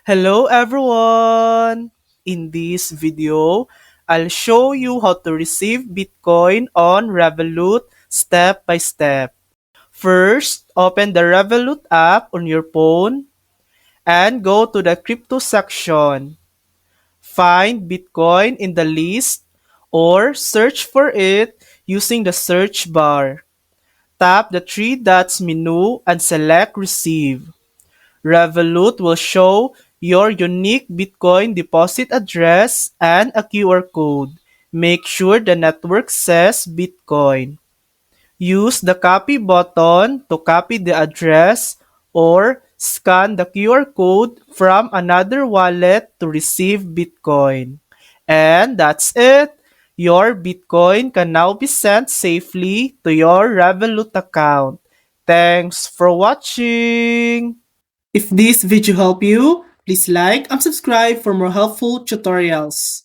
Hello everyone! In this video, I'll show you how to receive Bitcoin on Revolut step by step. First, open the Revolut app on your phone and go to the crypto section. Find Bitcoin in the list or search for it using the search bar. Tap the three dots menu and select Receive. Revolut will show your unique Bitcoin deposit address and a QR code. Make sure the network says Bitcoin. Use the copy button to copy the address or scan the QR code from another wallet to receive Bitcoin. And that's it. Your Bitcoin can now be sent safely to your Revolut account. Thanks for watching! If this video helped you, please like and subscribe for more helpful tutorials.